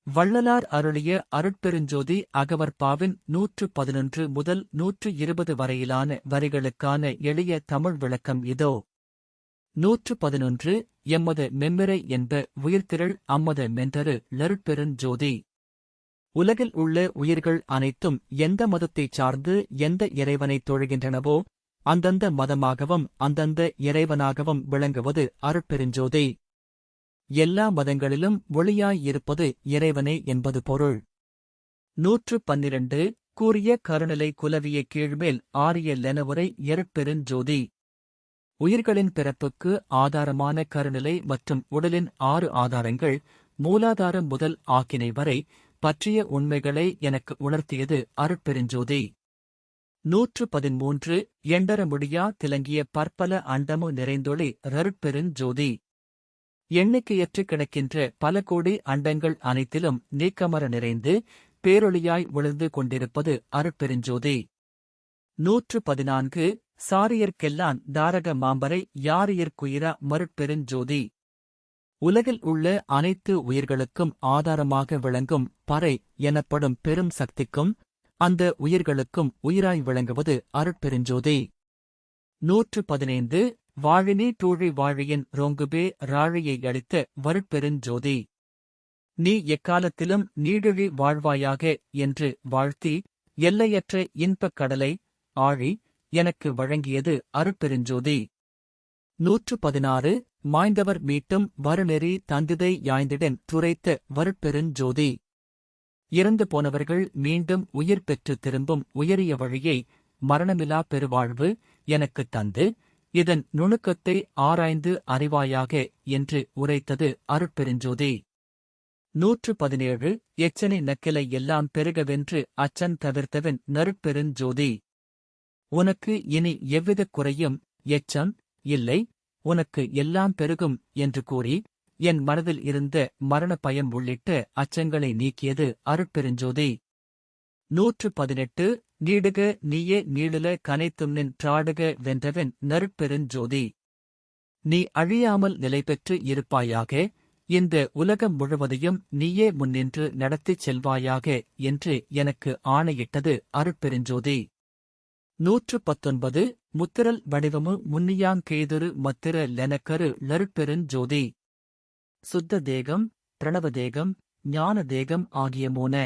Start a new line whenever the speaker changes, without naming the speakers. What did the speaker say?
வள்ளலார் அருளிய அருட்பெருஞ்சோதி அகவற்பாவின் 111 முதல் 120 வரையிலான வரிகளுக்கான எளிய தமிழ் விளக்கம் இதோ. 111. எம்மது மெம்மிறை என்ப உயிர்த்திரள் அம்மத மென்றரு லருட்பெருஞ்சோதி. உலகில் உள்ள உயிர்கள் அனைத்தும் எந்த மதத்தைச் சார்ந்து எந்த இறைவனைத் தொழுகின்றனவோ அந்தந்த மதமாகவும் அந்தந்த இறைவனாகவும் விளங்குவது அருட்பெருஞ்சோதி. எல்லா மதங்களிலும் ஒளியாயிருப்பது இறைவனே என்பது பொருள். 112. கூறிய கருநிலை குலவிய கீழ்மேல் ஆரிய லெனவுரை எருட்பெருஞ்சோதி. உயிர்களின் பிறப்புக்கு ஆதாரமான கருநிலை மற்றும் உடலின் 6 ஆதாரங்கள், மூலாதாரம் முதல் ஆக்கினை வரை பற்றிய உண்மைகளை எனக்கு உணர்த்தியது அருட்பெருஞ்சோதி. 113. எண்டர முடியா திலங்கிய பற்பல அண்டமு நிறைந்தொளி ரருட்பெருஞ்சோதி. எண்ணிக்கையற்று கிடக்கின்ற பல கோடி அண்டங்கள் அனைத்திலும் நீக்கமர நிறைந்து பேரொளியாய் ஒளிர்ந்து கொண்டிருப்பது அருட்பெருஞ்சோதி. 114. சாரியர்க்கெல்லான் தாரக மாம்பரை யாரியர்க்குயிரா மருட்பெருஞ்சோதி. உலகில் உள்ள அனைத்து உயிர்களுக்கும் ஆதாரமாக விளங்கும் பறை எனப்படும் பெரும் சக்திக்கும் அந்த உயிர்களுக்கும் உயிராய் விளங்குவது அருட்பெருஞ்சோதி. 115. வாழினி டூழி வாழியின் ரோங்குபே ராழியை அளித்த வருட்பெருஞ்சோதி. நீ எக்காலத்திலும் நீடிழி வாழ்வாயாக என்று வாழ்த்தி எல்லையற்ற இன்பக் கடலை ஆழி எனக்கு வழங்கியது அருட்பெருஞ்சோதி. 116. மாய்ந்தவர் மீட்டும் வருநெறி தந்திதை யாய்ந்திடன் துரைத்த வருட்பெருஞ்சோதி. இறந்து போனவர்கள் மீண்டும் உயிர் பெற்று திரும்பும் உயரிய வழியை மரணமிலா பெருவாழ்வு எனக்குத் தந்து இதன் நுணுக்கத்தை ஆராய்ந்து அறிவாயாக என்று உரைத்தது அருட்பெருஞ்சோதி. 117. எச்சனை நக்கிலை எல்லாம் பெருகவென்று அச்சன் தவிர்த்தவன் நருட்பெருஞ்சோதி. உனக்கு இனி எவ்விதக் குறையும் எச்சம் இல்லை, உனக்கு எல்லாம் பெருகும் என்று கூறி என் மனதில் இருந்த மரண பயம் உள்ளிட்ட அச்சங்களை நீக்கியது அருட்பெருஞ்சோதி. 118. நீடுக நீயே நீளுல கனைத்தும்னின் திராடுக வென்றவன் நருட்பெருஞ்சோதி. நீ அழியாமல் நிலைபெற்று இருப்பாயாக, இந்த உலகம் முழுவதையும் நீயே முன்னின்று நடத்திச் செல்வாயாக என்று எனக்கு ஆணையிட்டது அருட்பெருஞ்சோதி. 119. முத்திரல் வடிவமு முன்னியாங் கேதுரு மத்திர லெனக்கரு லருட்பெருஞ்சோதி. சுத்த தேகம், பிரணவ தேகம், ஞான தேகம் ஆகிய 3